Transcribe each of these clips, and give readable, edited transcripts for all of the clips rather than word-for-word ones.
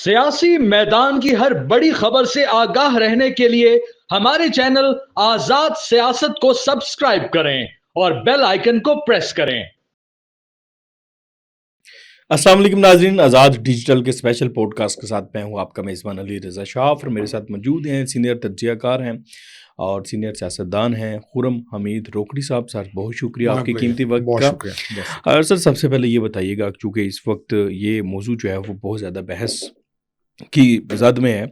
سیاسی میدان کی ہر بڑی خبر سے آگاہ رہنے کے لیے ہمارے چینل آزاد سیاست کو سبسکرائب کریں اور بیل آئیکن کو پریس کریں۔ السلام علیکم ناظرین، آزاد ڈیجیٹل کے اسپیشل پوڈ کاسٹ کے ساتھ میں ہوں آپ کا میزبان علی رضا شاف، اور میرے ساتھ موجود ہیں سینئر تجزیہ کار ہیں اور سینئر سیاستدان ہیں خرم حمید روکڑی صاحب۔ سر بہت شکریہ آپ کے قیمتی وقت کا۔ اور سر سب سے پہلے یہ بتائیے گا، چونکہ اس وقت یہ موضوع جو ہے وہ بہت زیادہ بحث کی زد میں ہے،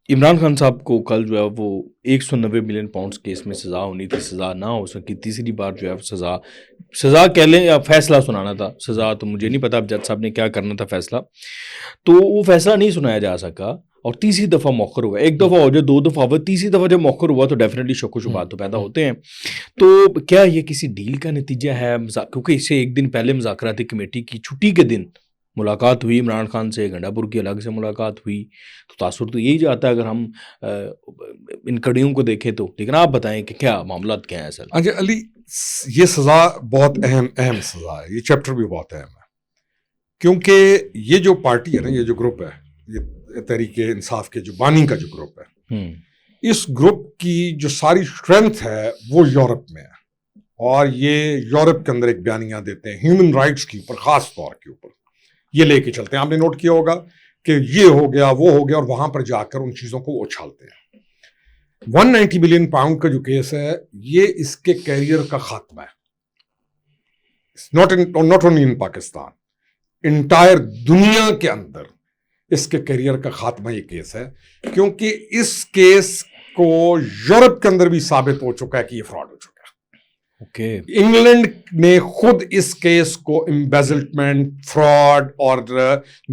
عمران خان صاحب کو کل جو ہے وہ 190 ملین پاؤنڈس کیس میں سزا ہونی تھی، سزا نہ ہو سکی، تیسری بار جو ہے سزا کہہ لیں یا فیصلہ سنانا تھا، سزا تو مجھے نہیں پتا اب جج صاحب نے کیا کرنا تھا فیصلہ، تو وہ فیصلہ نہیں سنایا جا سکا اور تیسری دفعہ مؤخر ہوا۔ ایک دفعہ ہو جائے، دو دفعہ ہوا، تیسری دفعہ جب مؤخر ہوا تو ڈیفینیٹلی شک و شبہات تو پیدا ہوتے ہیں۔ تو کیا یہ کسی ڈیل کا نتیجہ ہے؟ کیونکہ اس سے ایک دن پہلے مذاکراتی کمیٹی کی چھٹی کے دن ملاقات ہوئی عمران خان سے، گنڈا پور کی الگ سے ملاقات ہوئی، تو تاثر تو یہی جاتا ہے اگر ہم ان کڑیوں کو دیکھیں تو۔ لیکن آپ بتائیں کہ کیا معاملات کیا ہیں اصل؟ اچھا علی، یہ سزا بہت اہم سزا ہے، یہ چیپٹر بھی بہت اہم ہے، کیونکہ یہ جو پارٹی ہے نا، یہ جو گروپ ہے، یہ تحریک انصاف کے جو بانی کا جو گروپ ہے، اس گروپ کی جو ساری اسٹرینتھ ہے وہ یورپ میں ہے، اور یہ یورپ کے اندر ایک بیانیہ دیتے ہیں ہیومن رائٹس کے اوپر، خاص طور کے اوپر یہ لے کے چلتے ہیں۔ آپ نے نوٹ کیا ہوگا کہ یہ ہو گیا وہ ہو گیا، اور وہاں پر جا کر ان چیزوں کو اچھالتے ہیں۔ 190 ملین پاؤنڈ کا جو کیس ہے، یہ اس کے کیریئر کا خاتمہ ہے، not only in Pakistan, entire دنیا کے اندر اس کے کیریئر کا خاتمہ یہ کیس ہے، کیونکہ اس کیس کو یورپ کے اندر بھی ثابت ہو چکا ہے کہ یہ فراڈ ہو چکا ہے۔ انگلینڈ نے خود اس کیس کو امبیزلمنٹ، فراڈ اور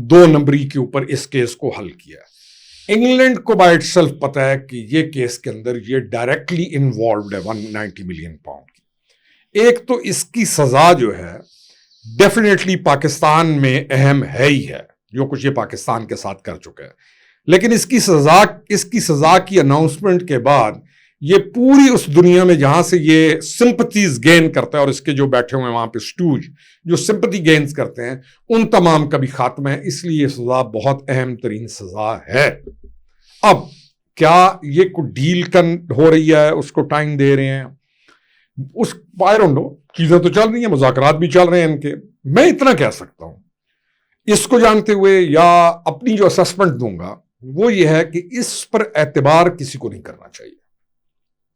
2 نمبری کے اوپر اس کیس کو حل کیا ہے۔ انگلینڈ کو بائی اٹ سیلف پتا ہے کہ یہ کیس کے اندر یہ ڈائریکٹلی انوالوڈ ہے 190 ملین پاؤنڈ کی۔ ایک تو اس کی سزا جو ہے ڈیفینیٹلی پاکستان میں اہم ہے ہی ہے، جو کچھ یہ پاکستان کے ساتھ کر چکا ہے، لیکن اس کی سزا کی اناؤنسمنٹ کے بعد یہ پوری اس دنیا میں جہاں سے یہ سمپتیز گین کرتا ہے، اور اس کے جو بیٹھے ہوئے ہیں وہاں پہ اسٹوج جو سمپتی گینز کرتے ہیں، ان تمام کا بھی خاتمہ ہے۔ اس لیے یہ سزا بہت اہم ترین سزا ہے۔ اب کیا یہ کوئی ڈیل ہو رہی ہے، اس کو ٹائم دے رہے ہیں، اس I don't know، چیزیں تو چل رہی ہیں، مذاکرات بھی چل رہے ہیں ان کے۔ میں اتنا کہہ سکتا ہوں اس کو جانتے ہوئے، یا اپنی جو اسسمنٹ دوں گا وہ یہ ہے کہ اس پر اعتبار کسی کو نہیں کرنا چاہیے۔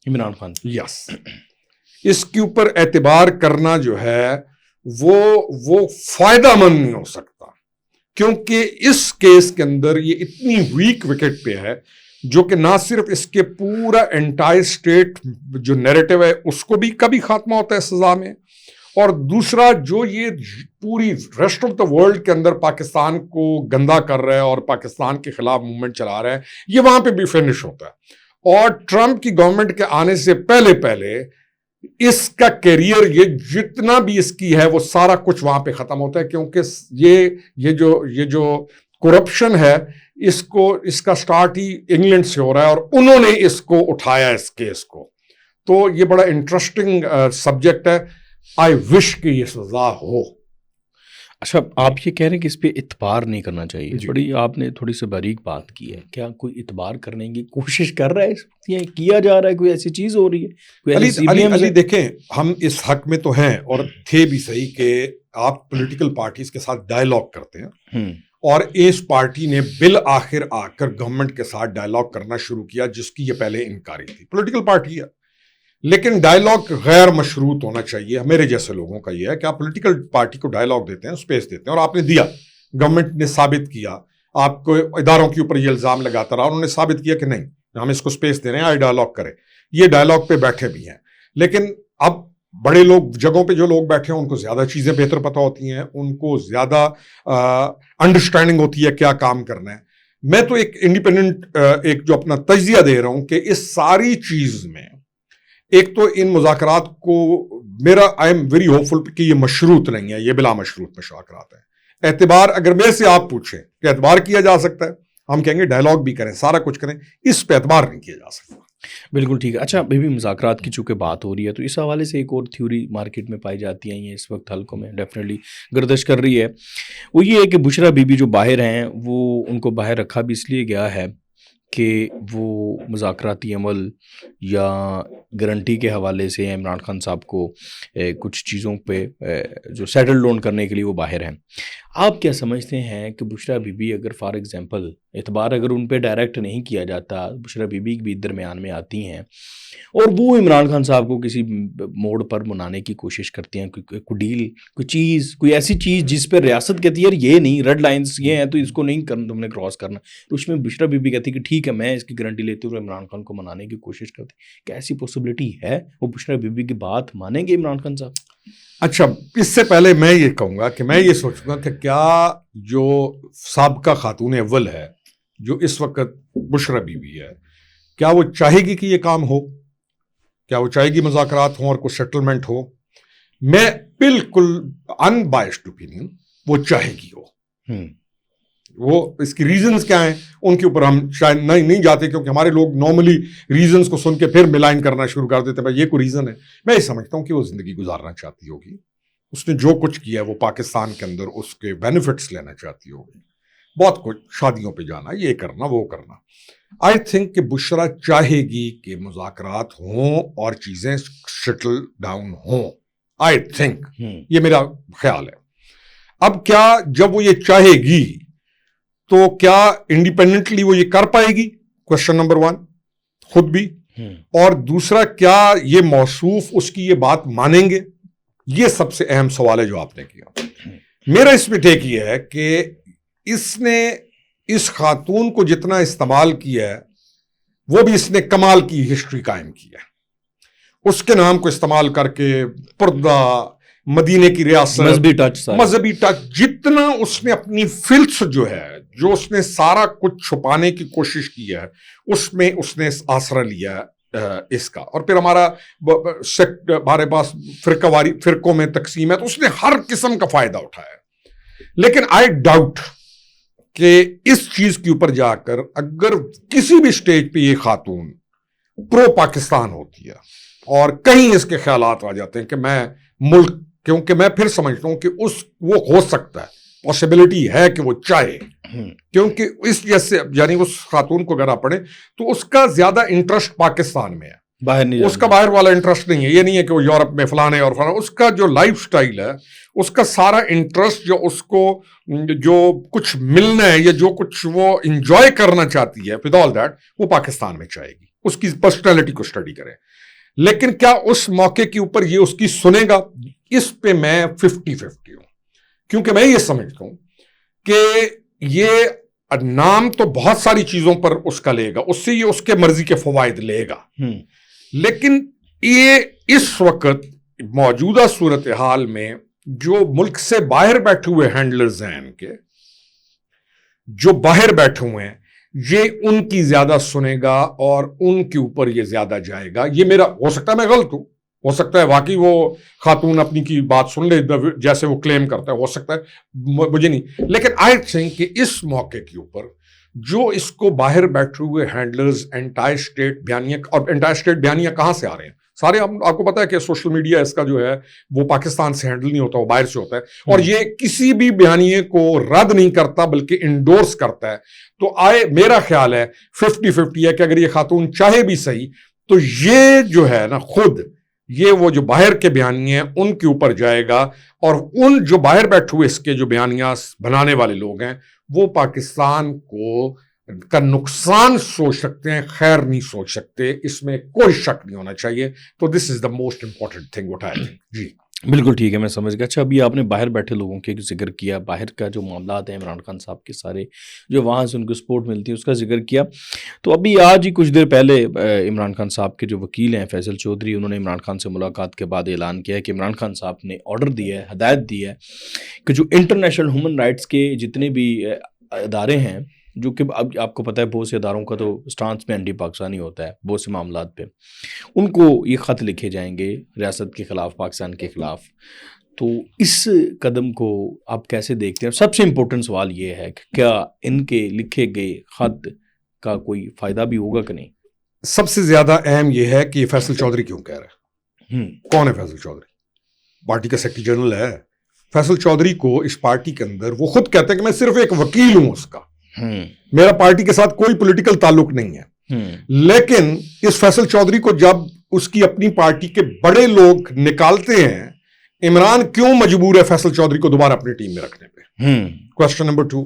عمران خان، یس، اس کے اوپر اعتبار کرنا جو ہے وہ فائدہ مند نہیں ہو سکتا، کیونکہ اس کیس کے اندر یہ اتنی ویک وکٹ پہ ہے، جو کہ نہ صرف اس کے پورا انٹائر اسٹیٹ جو نیریٹو ہے اس کو بھی کبھی خاتمہ ہوتا ہے سزا میں، اور دوسرا جو یہ پوری ریسٹ آف دا ورلڈ کے اندر پاکستان کو گندا کر رہا ہے اور پاکستان کے خلاف موومنٹ چلا رہا ہے، یہ وہاں پہ بھی فنش ہوتا ہے۔ اور ٹرمپ کی گورنمنٹ کے آنے سے پہلے اس کا کیریئر، یہ جتنا بھی اس کی ہے وہ سارا کچھ وہاں پہ ختم ہوتا ہے، کیونکہ یہ جو کرپشن ہے، اس کا سٹارٹ ہی انگلینڈ سے ہو رہا ہے، اور انہوں نے اس کو اٹھایا اس کیس کو۔ تو یہ بڑا انٹرسٹنگ سبجیکٹ ہے، آئی وش کہ یہ سزا ہو۔ اچھا، آپ یہ کہہ رہے ہیں کہ اس پہ اعتبار نہیں کرنا چاہیے، آپ نے تھوڑی سی باریک بات کی ہے، کیا کوئی اعتبار کرنے کی کوشش کر رہا ہے یا کیا جا رہا ہے؟ کوئی ایسی چیز ہو رہی ہے؟ علی دیکھیں، ہم اس حق میں تو ہیں اور تھے بھی صحیح کہ آپ پولیٹیکل پارٹیز کے ساتھ ڈائیلاگ کرتے ہیں، اور اس پارٹی نے بالآخر آ کر گورنمنٹ کے ساتھ ڈائیلاگ کرنا شروع کیا، جس کی یہ پہلے انکاری تھی۔ پولیٹیکل پارٹی ہے، لیکن ڈائیلاگ غیر مشروط ہونا چاہیے۔ میرے جیسے لوگوں کا یہ ہے کہ آپ پولیٹیکل پارٹی کو ڈائیلاگ دیتے ہیں، اسپیس دیتے ہیں، اور آپ نے دیا، گورنمنٹ نے ثابت کیا، آپ کو اداروں کے اوپر یہ الزام لگاتا رہا، انہوں نے ثابت کیا کہ نہیں، ہم اس کو اسپیس دے رہے ہیں، آئے ڈائیلاگ کریں۔ یہ ڈائیلاگ پہ بیٹھے بھی ہیں، لیکن اب بڑے لوگ جگہوں پہ جو لوگ بیٹھے ہیں ان کو زیادہ چیزیں بہتر پتہ ہوتی ہیں، ان کو زیادہ انڈرسٹینڈنگ ہوتی ہے کیا کام کرنا ہے۔ میں تو ایک انڈیپینڈنٹ ایک جو اپنا تجزیہ دے رہا ہوں کہ اس ساری چیز میں ایک تو ان مذاکرات کو میرا آئی ایم ویری ہوپ فل کہ یہ مشروط نہیں ہے، یہ بلا مشروط مذاکرات ہیں۔ اعتبار اگر میرے سے آپ پوچھیں کہ اعتبار کیا جا سکتا ہے، ہم کہیں گے ڈائیلاگ بھی کریں، سارا کچھ کریں، اس پہ اعتبار نہیں کیا جا سکتا۔ بالکل ٹھیک ہے. اچھا ابھی بھی مذاکرات کی چونکہ بات ہو رہی ہے تو اس حوالے سے ایک اور تھیوری مارکیٹ میں پائی جاتی ہیں, یہ اس وقت حلقوں میں ڈیفینیٹلی گردش کر رہی ہے, وہ یہ ہے کہ بشرا بی بی جو باہر ہیں وہ ان کو باہر رکھا بھی اس لیے گیا ہے کہ وہ مذاکراتی عمل یا گارنٹی کے حوالے سے عمران خان صاحب کو کچھ چیزوں پہ جو سیٹل ڈاؤن کرنے کے لیے وہ باہر ہیں. آپ کیا سمجھتے ہیں کہ بشرا بی بی اگر فار ایگزامپل اعتبار اگر ان پہ ڈائریکٹ نہیں کیا جاتا, بشرا بی بی بھی درمیان میں آتی ہیں اور وہ عمران خان صاحب کو کسی موڑ پر منانے کی کوشش کرتی ہیں, کوئی ڈیل, کوئی چیز, کوئی ایسی چیز جس پہ ریاست کہتی ہے یار یہ نہیں, ریڈ لائنز یہ ہیں تو اس کو نہیں کرنا, تم نے کراس کرنا, تو اس میں بشرا بی بی کہتی ہے کہ ٹھیک ہے میں اس کی گارنٹی لیتی ہوں اور عمران خان کو منانے کی کوشش کرتی. کیا ایسی پاسبلٹی ہے وہ بشرا بی بی کی بات مانیں گے عمران خان صاحب؟ اچھا, اس سے پہلے میں یہ کہوں گا کہ میں یہ سوچوں گا کہ کیا جو سابقہ خاتون اول ہے جو اس وقت بشرا بی بی ہے, کیا وہ چاہے گی کہ یہ کام ہو؟ کیا وہ چاہے گی مذاکرات ہوں اور کوئی سیٹلمنٹ ہو؟ میں بالکل ان بائسڈ اوپینین وہ چاہے گی ہو. وہ اس کی ریزنز کیا ہیں ان کے اوپر ہم شاید نہیں جاتے, کیونکہ ہمارے لوگ نارملی ریزنز کو سن کے پھر ملائن کرنا شروع کر دیتے ہیں بھائی یہ کوئی ریزن ہے. میں یہ سمجھتا ہوں کہ وہ زندگی گزارنا چاہتی ہوگی, اس نے جو کچھ کیا ہے وہ پاکستان کے اندر اس کے بینیفٹس لینا چاہتی ہوگی, بہت کچھ, شادیوں پہ جانا, یہ کرنا وہ کرنا. آئی تھنک کہ بشرا چاہے گی کہ مذاکرات ہوں اور چیزیں سیٹل ڈاؤن ہوں. آئی تھنک یہ میرا خیال ہے. اب کیا جب وہ یہ چاہے گی تو کیا انڈیپینڈنٹلی وہ یہ کر پائے گی؟ کوشچن نمبر 1 خود بھی, اور دوسرا کیا یہ موصوف اس کی یہ بات مانیں گے؟ یہ سب سے اہم سوال ہے جو آپ نے کیا. میرا اس پہ ٹیک یہ ہے کہ اس نے اس خاتون کو جتنا استعمال کیا ہے وہ بھی اس نے کمال کی ہسٹری قائم کی ہے. اس کے نام کو استعمال کر کے پردہ, مدینے کی ریاست, مذہبی ٹچ, جتنا اس نے اپنی فلس جو ہے, جو اس نے سارا کچھ چھپانے کی کوشش کی ہے, اس میں اس نے آسرا لیا اس کا. اور پھر ہمارے پاس فرقوں میں تقسیم ہے تو اس نے ہر قسم کا فائدہ اٹھایا. لیکن آئی ڈاؤٹ کہ اس چیز کے اوپر جا کر اگر کسی بھی سٹیج پہ یہ خاتون پرو پاکستان ہوتی ہے اور کہیں اس کے خیالات آ جاتے ہیں کہ میں ملک, کیونکہ میں پھر سمجھتا ہوں کہ وہ ہو سکتا ہے, پاسبلٹی ہے کہ وہ چاہے, کیونکہ اس جیسے یعنی اس خاتون کو اگر آپ پڑھیں تو اس کا زیادہ انٹرسٹ پاکستان میں ہے, باہر نہیں, اس کا باہر والا انٹرسٹ نہیں ہے. یہ نہیں ہے کہ وہ یورپ میں فلانے اور فلانے, اس کا جو لائف سٹائل ہے, اس کا سارا انٹرسٹ جو اس کو جو کچھ ملنا ہے یا جو کچھ وہ انجوائے کرنا چاہتی ہے ود آل دیٹ, وہ پاکستان میں چاہے گی. اس کی پرسنالٹی کو اسٹڈی کریں. لیکن کیا اس موقع کے اوپر یہ اس کی سنے گا؟ اس پہ میں 50-50 ہوں, کیونکہ میں یہ سمجھتا ہوں کہ یہ نام تو بہت ساری چیزوں پر اس کا لے گا, اس سے یہ اس کے مرضی کے فوائد لے گا, لیکن یہ اس وقت موجودہ صورتحال میں جو ملک سے باہر بیٹھے ہوئے ہینڈلرز ہیں, ان کے جو باہر بیٹھے ہوئے ہیں, یہ ان کی زیادہ سنے گا اور ان کے اوپر یہ زیادہ جائے گا. یہ میرا, ہو سکتا ہے میں غلط ہوں, ہو سکتا ہے واقعی وہ خاتون اپنی کی بات سن لے جیسے وہ کلیم کرتا ہے, ہو سکتا ہے, مجھے نہیں. لیکن آئی تھنک کہ اس موقع کے اوپر جو اس کو باہر بیٹھے ہوئے ہینڈلرز انٹائر اسٹیٹ بیانیہ, اور انٹائر اسٹیٹ بیانیہ کہاں سے آ رہے ہیں سارے, آپ کو پتا ہے کہ سوشل میڈیا اس کا جو ہے وہ پاکستان سے ہینڈل نہیں ہوتا, وہ باہر سے ہوتا ہے, اور یہ کسی بھی بیانیے کو رد نہیں کرتا بلکہ انڈورس کرتا ہے. تو میرا خیال ہے 50-50 ہے کہ اگر یہ خاتون چاہے بھی صحیح تو یہ جو ہے نا خود یہ وہ جو باہر کے بیانیے ہیں ان کے اوپر جائے گا, اور ان جو باہر بیٹھے ہوئے اس کے جو بیانیہ بنانے والے لوگ ہیں وہ پاکستان کا نقصان سوچ سکتے ہیں, خیر نہیں سوچ سکتے, اس میں کوئی شک نہیں ہونا چاہیے. تو this is the most important thing what I think. جی بالکل ٹھیک ہے, میں سمجھ گیا. اچھا ابھی آپ نے باہر بیٹھے لوگوں کے ذکر کیا, باہر کا جو معاملات ہیں عمران خان صاحب کے سارے جو وہاں سے ان کو سپورٹ ملتی ہے اس کا ذکر کیا. تو ابھی آج ہی کچھ دیر پہلے عمران خان صاحب کے جو وکیل ہیں فیصل چودھری, انہوں نے عمران خان سے ملاقات کے بعد اعلان کیا ہے کہ عمران خان صاحب نے آرڈر دیا ہے, ہدایت دی ہے کہ جو انٹرنیشنل ہیومن رائٹس کے جتنے بھی ادارے ہیں, جو کہ اب آپ کو پتہ ہے بہت سے اداروں کا تو سٹانس میں اینٹی پاکستانی ہوتا ہے بہت سے معاملات پہ, ان کو یہ خط لکھے جائیں گے ریاست کے خلاف, پاکستان کے خلاف. تو اس قدم کو آپ کیسے دیکھتے ہیں؟ سب سے امپورٹنٹ سوال یہ ہے کہ کیا ان کے لکھے گئے خط کا کوئی فائدہ بھی ہوگا کہ نہیں؟ سب سے زیادہ اہم یہ ہے کہ یہ فیصل چودھری کیوں کہہ رہا ہے. کون ہے فیصل چودھری؟ پارٹی کا سیکرٹری جنرل ہے. فیصل چودھری کو اس پارٹی کے اندر وہ خود کہتے ہیں کہ میں صرف ایک وکیل ہوں اس کا, میرا پارٹی کے ساتھ کوئی پولیٹیکل تعلق نہیں ہے. لیکن اس فیصل چودھری کو جب اس کی اپنی پارٹی کے بڑے لوگ نکالتے ہیں, عمران کیوں مجبور ہے فیصل چودھری کو دوبارہ اپنی ٹیم میں رکھنے پہ؟ Question number 2.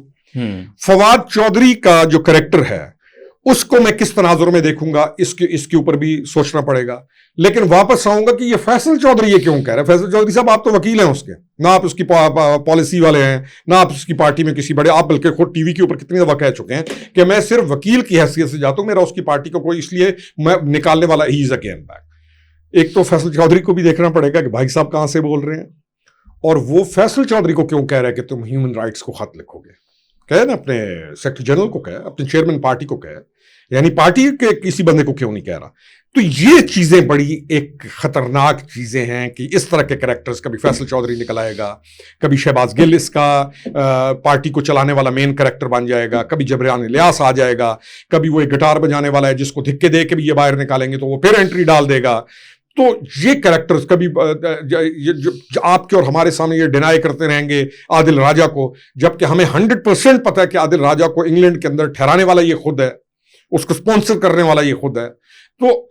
فواد چودھری کا جو کریکٹر ہے اس کو میں کس تناظر میں دیکھوں گا, اس کے اوپر بھی سوچنا پڑے گا. لیکن واپس آؤں گا کہ یہ فیصل چودھری یہ کیوں کہہ رہا ہے. فیصل چودھری صاحب آپ تو وکیل ہیں اس کے, نہ آپ اس کی پالیسی والے ہیں, نہ آپ اس کی پارٹی میں کسی بڑے, آپ بلکہ خود ٹی وی کے اوپر کتنی دفعہ کہہ چکے ہیں کہ میں صرف وکیل کی حیثیت سے جاتا ہوں, میرا اس کی پارٹی کو کوئی اس لیے میں نکالنے والا ہی از اگین بیک. ایک تو فیصل چودھری کو بھی دیکھنا پڑے گا کہ بھائی صاحب کہاں سے بول رہے ہیں, اور وہ فیصل چودھری کو کیوں کہہ رہا ہے کہ تم ہیومن رائٹس کو خط لکھو گے. کہے نا اپنے سیکرٹری جنرل کو, کہے اپنے چیئرمین پارٹی کو, کہے یعنی پارٹی کے کسی بندے کو کیوں نہیں کہہ رہا. تو یہ چیزیں بڑی ایک خطرناک چیزیں ہیں کہ اس طرح کے کریکٹرز, کبھی فیصل چودھری نکل آئے گا, کبھی شہباز گل اس کا پارٹی کو چلانے والا مین کریکٹر بن جائے گا, کبھی جبریان الیاس آ جائے گا, کبھی وہ ایک گٹار بجانے والا ہے جس کو دھکے دے کے بھی یہ باہر نکالیں گے تو وہ پھر انٹری ڈال دے گا. تو یہ کریکٹرز کبھی آپ کے اور ہمارے سامنے یہ ڈینائی کرتے رہیں گے عادل راجہ کو, جبکہ ہمیں 100% پتہ ہے کہ عادل راجہ کو انگلینڈ کے اندر ٹھہرانے والا یہ خود ہے, اس کو سپانسر کرنے والا یہ خود ہے. تو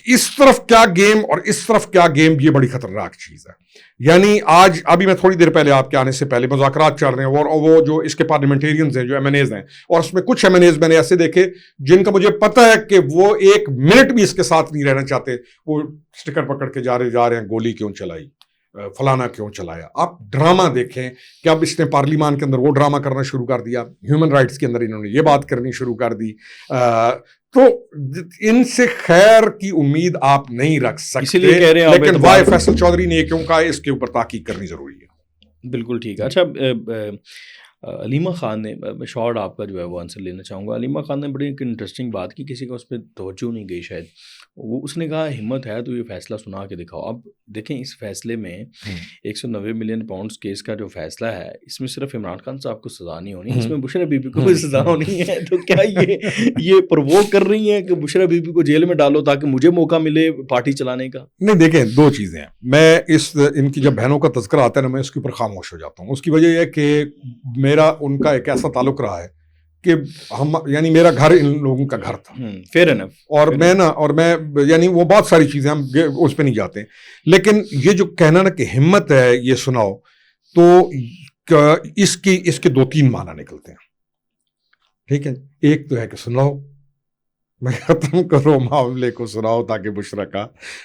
اس طرف کیا گیم اور اس طرف کیا گیم, یہ بڑی خطرناک چیز ہے. یعنی آج ابھی میں تھوڑی دیر پہلے آپ کے آنے سے پہلے مذاکرات چل رہے ہیں, اور وہ جو اس کے پارلیمنٹیرینز ہیں, جو ایم این ایز ہیں, اور اس میں کچھ ایم این ایز میں نے ایسے دیکھے جن کا مجھے پتہ ہے کہ وہ ایک منٹ بھی اس کے ساتھ نہیں رہنا چاہتے. وہ سٹیکر پکڑ کے جا رہے ہیں, گولی کیوں چلائی, فلانا کیوں چلایا. آپ ڈرامہ دیکھیں کہ اب اس نے پارلیمان کے اندر وہ ڈرامہ کرنا شروع کر دیا, ہیومن رائٹس کے اندر انہوں نے یہ بات کرنی شروع کر دی. تو ان سے خیر کی امید آپ نہیں رکھ سکتے. لیکن وائی فیصل چودھری نے کیوں کہا, اس کے اوپر تحقیق کرنی ضروری ہے. بالکل ٹھیک ہے. اچھا, علیمہ خان نے, میں شارٹ آپ کا جو ہے وہ آنسر لینا چاہوں گا. علیمہ خان نے بڑی ایک انٹرسٹنگ بات کی, کسی کا اس پہ توجہ نہیں گئی شاید. وہ اس نے کہا ہمت ہے تو یہ فیصلہ سنا کے دکھاؤ. اب دیکھیں اس فیصلے میں 190 ملین پاؤنڈز کیس کا جو فیصلہ ہے, اس میں صرف عمران خان صاحب کو سزا نہیں ہونی, اس میں بشرا بی بی کو بھی سزا ہونی ہے. تو کیا یہ پرووک کر رہی ہیں کہ بشرا بی بی کو جیل میں ڈالو تاکہ مجھے موقع ملے پارٹی چلانے کا؟ نہیں, دیکھیں دو چیزیں ہیں. میں ان کی جب بہنوں کا تذکرہ آتا ہے نا, میں اس کے اوپر خاموش ہو جاتا ہوں. اس کی وجہ یہ ہے کہ میرا ان کا ایک ایسا تعلق رہا ہے کہ ہم, یعنی میرا گھر ان لوگوں کا گھر تھا. Fair enough. اور میں یعنی وہ بہت ساری چیزیں ہم اس پہ نہیں جاتے. لیکن یہ جو کہنا نا کہ ہمت ہے یہ سناؤ, تو اس کے 2-3 معنی نکلتے ہیں. ٹھیک ہے, ایک تو ہے کہ سناؤ, میں ختم کرو معاملے کو, سناؤ تاکہ بشرا کا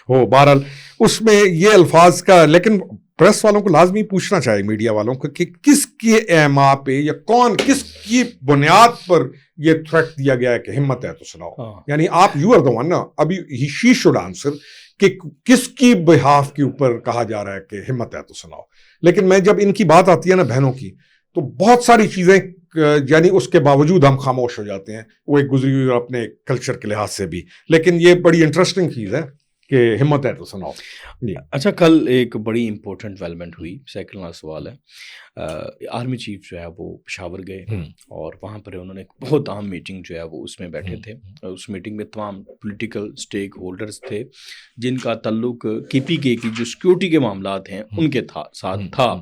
ہو. بہرحال اس میں یہ الفاظ کا, لیکن پریس والوں کو لازمی پوچھنا چاہیے, میڈیا والوں کو, کہ کس کے اعماء پہ یا کون کس کی بنیاد پر یہ تھریٹ دیا گیا ہے کہ ہمت ہے تو سناؤ. یعنی آپ یو آر دا ون نا, ابھی شی شوڈ آنسر کہ کس کی بہاف کے اوپر کہا جا رہا ہے کہ ہمت ہے تو سناؤ. لیکن میں جب ان کی بات آتی ہے نا بہنوں کی, تو بہت ساری چیزیں یعنی اس کے باوجود ہم خاموش ہو جاتے ہیں, وہ ایک گزری ہوئی اپنے کلچر کے لحاظ سے بھی. لیکن یہ بڑی انٹرسٹنگ چیز ہے کہ ہمت ہے تو سناؤ. اچھا, کل ایک بڑی امپورٹنٹ ڈیولپمنٹ ہوئی. سیکنڈ والا سوال ہے, آرمی چیف جو ہے وہ پشاور گئے اور وہاں پر انہوں نے ایک بہت اہم میٹنگ جو ہے وہ اس میں بیٹھے تھے. اس میٹنگ میں تمام پولیٹیکل سٹیک ہولڈرز تھے جن کا تعلق KPK کی جو سیکیورٹی کے معاملات ہیں ان کے ساتھ تھا,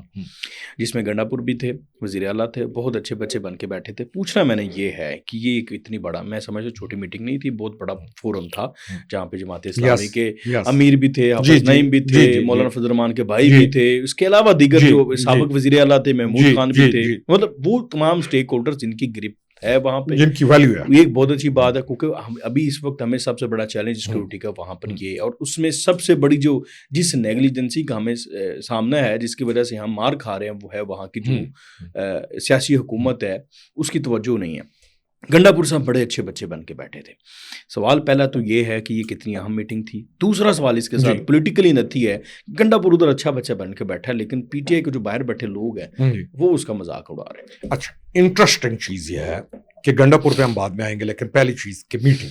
جس میں گنڈا پور بھی تھے, وزیر اعلیٰ تھے, بہت اچھے بچے بن کے بیٹھے تھے. پوچھنا میں نے یہ ہے کہ یہ ایک اتنی بڑا, میں سمجھتا چھوٹی میٹنگ نہیں تھی, بہت بڑا فورم تھا جہاں پہ جماعت اسلامی کے امیر بھی تھے, حافظ نعیم بھی تھے, مولانا فضل الرحمان کے بھائی بھی تھے, اس کے علاوہ دیگر جو سابق وزیر اعلیٰ تھے, محمود خان بھی تھے. مطلب وہ تمام سٹیک ہولڈر جن کی گرپ ہے وہاں پہ, جن کی ویلیو ہے. یہ ایک بہت اچھی بات ہے, کیونکہ ابھی اس وقت ہمیں سب سے بڑا چیلنج سیکورٹی کا وہاں پر یہ ہے, اور اس میں سب سے بڑی جو جس نیگلیجنسی کا ہمیں سامنا ہے, جس کی وجہ سے ہم مار کھا رہے ہیں, وہ ہے وہاں کی جو سیاسی حکومت ہے, اس کی توجہ نہیں ہے. گنڈا پور صاحب بڑے اچھے بچے بن کے بیٹھے تھے. سوال پہلا تو یہ ہے کہ یہ کتنی اہم میٹنگ تھی. دوسرا سوال اس کے ساتھ پولیٹیکلی نتھی ہے, گنڈا پور ادھر اچھا بچہ بن کے بیٹھا ہے, لیکن PTI کے جو باہر بیٹھے لوگ ہیں وہ اس کا مذاق اڑا رہے ہیں. اچھا, انٹرسٹنگ چیز یہ ہے کہ گنڈا پور پہ ہم بعد میں آئیں گے, لیکن پہلی چیز کہ میٹنگ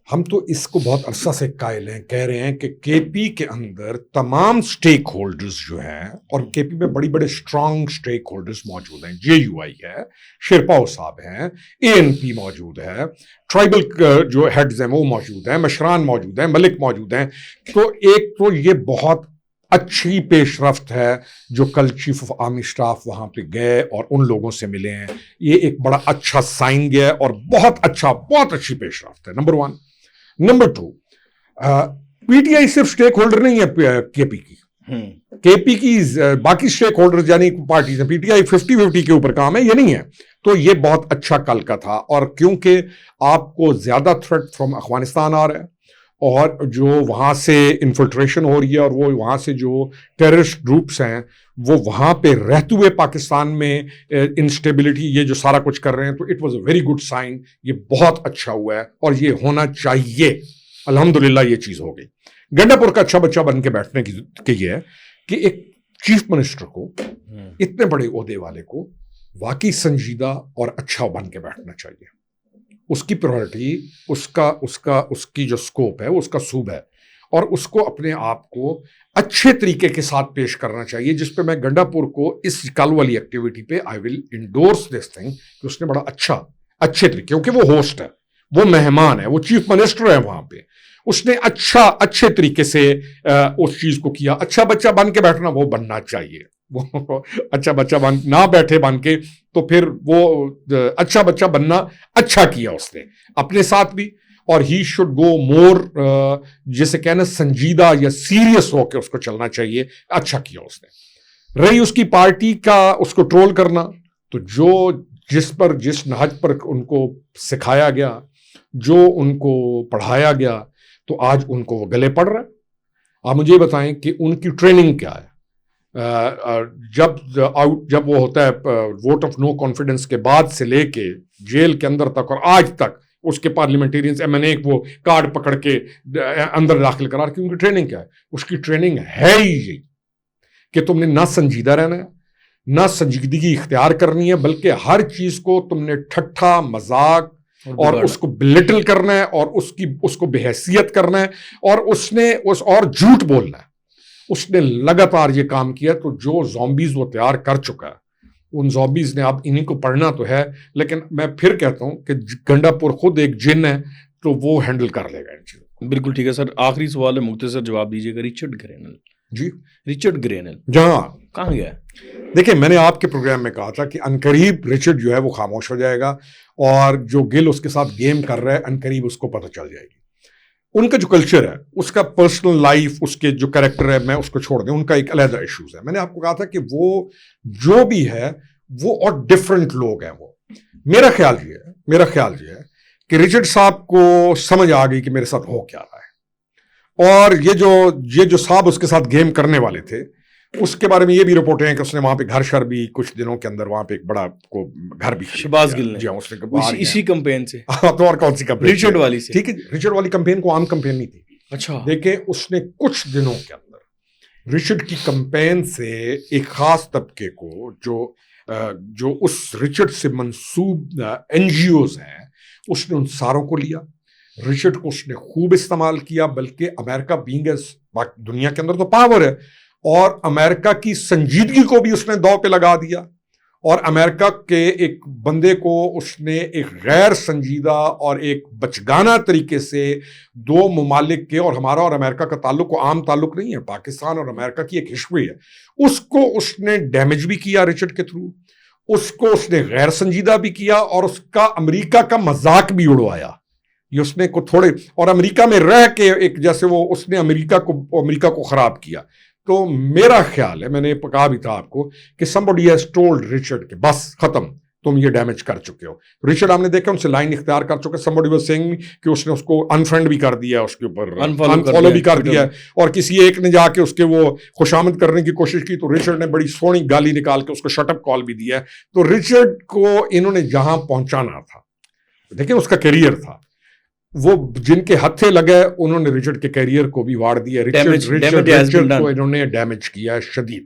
ہم تو اس کو بہت عرصہ سے قائل ہیں, کہہ رہے ہیں کہ کے پی کے اندر تمام سٹیک ہولڈرز جو ہیں, اور کے پی میں بڑی بڑے اسٹرانگ سٹیک ہولڈرز موجود ہیں, جے یو آئی ہے, شیرپاؤ صاحب ہیں, اے این پی موجود ہے, ٹرائبل جو ہیڈز ہیں وہ موجود ہیں, مشران موجود ہیں, ملک موجود ہیں. تو ایک تو یہ بہت اچھی پیش رفت ہے جو کل چیف آف آرمی اسٹاف وہاں پہ گئے اور ان لوگوں سے ملے ہیں, یہ ایک بڑا اچھا سائن گیا اور بہت اچھی پیش رفت ہے. Number 1. Number 2, P T I صرف سٹیک ہولڈر نہیں ہے کے پی کی, کے پی کی باقی سٹیک ہولڈر یعنی پارٹیز ہیں, پی ٹی آئی 50-50 کے اوپر کام ہے, یہ نہیں ہے. تو یہ بہت اچھا کل کا تھا, اور کیونکہ آپ کو زیادہ تھریٹ فرام افغانستان آ رہا ہے اور جو وہاں سے انفلٹریشن ہو رہی ہے اور وہ وہاں سے جو ٹیررسٹ گروپس ہیں وہ وہاں پہ رہتے ہوئے پاکستان میں انسٹیبلٹی یہ جو سارا کچھ کر رہے ہیں, تو it was a very good sign. یہ بہت اچھا ہوا ہے اور یہ ہونا چاہیے. الحمدللہ یہ چیز ہو گئی. گنڈا پور کا اچھا بچہ بن کے بیٹھنے کی یہ ہے کہ ایک چیف منسٹر کو, اتنے بڑے عہدے والے کو واقعی سنجیدہ اور اچھا بن کے بیٹھنا چاہیے. اس کی پرائرٹی, اس کی جو سکوپ ہے, اس کا صوب ہے, اور اس کو اپنے آپ کو اچھے طریقے کے ساتھ پیش کرنا چاہیے, جس پہ میں گنڈا پور کو اس کل والی ایکٹیویٹی پہ آئی ول انڈورس دس تھنگ کہ اس نے بڑا اچھے طریقے, کیونکہ وہ ہوسٹ ہے, وہ مہمان ہے, وہ چیف منسٹر ہے وہاں پہ, اس نے اچھے طریقے سے اس چیز کو کیا. اچھا بچہ بن کے بیٹھنا وہ بننا چاہیے, وہ اچھا بچہ بن نہ بیٹھے بن کے, تو پھر وہ اچھا بچہ بننا اچھا کیا اس نے اپنے ساتھ بھی, اور ہی شوڈ گو مور جسے کہنا سنجیدہ یا سیریس ہو کے اس کو چلنا چاہیے. اچھا کیا اس نے. رہی اس کی پارٹی کا اس کو ٹرول کرنا, تو جس نہج پر ان کو سکھایا گیا, جو ان کو پڑھایا گیا, تو آج ان کو وہ گلے پڑ رہا ہے. آپ مجھے بتائیں کہ ان کی ٹریننگ کیا ہے. جب وہ ہوتا ہے ووٹ آف نو کانفیڈنس کے بعد سے لے کے جیل کے اندر تک اور آج تک اس کے پارلیمنٹیرینز MNA وہ کارڈ پکڑ کے اندر داخل کرا رہے, ان کی ٹریننگ کیا ہے. اس کی ٹریننگ ہے ہی یہ کہ تم نے نہ سنجیدہ رہنا ہے, نہ سنجیدگی اختیار کرنی ہے, بلکہ ہر چیز کو تم نے ٹھٹھا مذاق اور اس کو بلٹل کرنا ہے, اور اس کو بے حیثیت کرنا ہے, اور جھوٹ بولنا ہے. اس نے لگاتار یہ کام کیا. تو جو زومبیز وہ تیار کر چکا ہے, ان زومبیز نے اب انہیں کو پڑھنا تو ہے, لیکن میں پھر کہتا ہوں کہ گنڈا پور خود ایک جن ہے, تو وہ ہینڈل کر لے گا ان چیزوں. بالکل ٹھیک ہے سر. آخری سوال ہے, مختصر جواب دیجیے گا. رچرڈ گرینل. جی, رچرڈ گرینل جہاں کہاں گیا؟ دیکھیں, میں نے آپ کے پروگرام میں کہا تھا کہ عنقریب رچرڈ جو ہے وہ خاموش ہو جائے گا, اور جو گل اس کے ساتھ گیم کر رہا ہے عنقریب اس کو پتہ چل جائے گی. ان کا جو کلچر ہے, اس کا پرسنل لائف, اس کے جو کریکٹر ہے, میں اس کو چھوڑ دیں, ان کا ایک علیحدہ ایشوز ہے. میں نے آپ کو کہا تھا کہ وہ جو بھی ہے وہ اور ڈفرنٹ لوگ ہیں. وہ میرا خیال یہ ہے کہ رچرڈ صاحب کو سمجھ آ گئی کہ میرے ساتھ ہو کیا رہا ہے, اور یہ جو صاحب اس کے ساتھ گیم کرنے والے تھے, اس کے بارے میں یہ بھی رپورٹیں ہیں کہ اس نے وہاں پہ گھر شر بھی کچھ دنوں کے اندر وہاں پہ ایک بڑا کو گھر بھی شہباز گل نے. جی اس نے اسی کمپین سے. تو اور کون سی کمپین؟ رچرڈ والی سے. ٹھیک ہے, رچرڈ والی کمپین کو عام کمپین نہیں تھی. اچھا, دیکھیں اس نے کچھ دنوں کے اندر رچرڈ کی کمپین سے ایک خاص طبقے کو جو اس رچرڈ سے منسوب NGOs ہیں, اس نے ان ساروں کو لیا. رچرڈ کو اس نے خوب استعمال کیا, بلکہ امریکہ بینگ دنیا کے اندر تو پاور ہے, اور امریکہ کی سنجیدگی کو بھی اس نے دو پہ لگا دیا, اور امریکہ کے ایک بندے کو اس نے ایک غیر سنجیدہ اور ایک بچگانہ طریقے سے دو ممالک کے, اور ہمارا اور امریکہ کا تعلق کو عام تعلق نہیں ہے, پاکستان اور امریکہ کی ایک ہسٹری ہے, اس کو اس نے ڈیمیج بھی کیا رچرڈ کے تھرو, اس کو اس نے غیر سنجیدہ بھی کیا, اور اس کا امریکہ کا مذاق بھی اڑوایا. یہ اس نے کو تھوڑے, اور امریکہ میں رہ کے ایک جیسے وہ اس نے امریکہ کو خراب کیا. تو میرا خیال ہے, میں نے کہا بھی تھا آپ کو کہ somebody has told رچرڈ کہ بس ختم, تم یہ ڈیمیج کر چکے ہو. رچرڈ ہم نے دیکھا ان سے لائن اختیار کر چکے. somebody was saying کہ اس نے اس کو انفرینڈ بھی کر دیا, اس کے اوپر انفالو بھی کر دیا, اور کسی ایک نے جا کے اس کے وہ خوشامد کرنے کی کوشش کی, تو رچرڈ نے بڑی سونی گالی نکال کے اس کو شٹ اپ کال بھی دیا. تو رچرڈ کو انہوں نے جہاں پہنچانا تھا, دیکھیں اس کا کیریئر تھا, وہ جن کے ہتھے لگے انہوں نے رچرڈ کے کیریئر کو بھی واڑ دیا. رچرڈ کو انہوں نے ڈیمیج کیا شدید.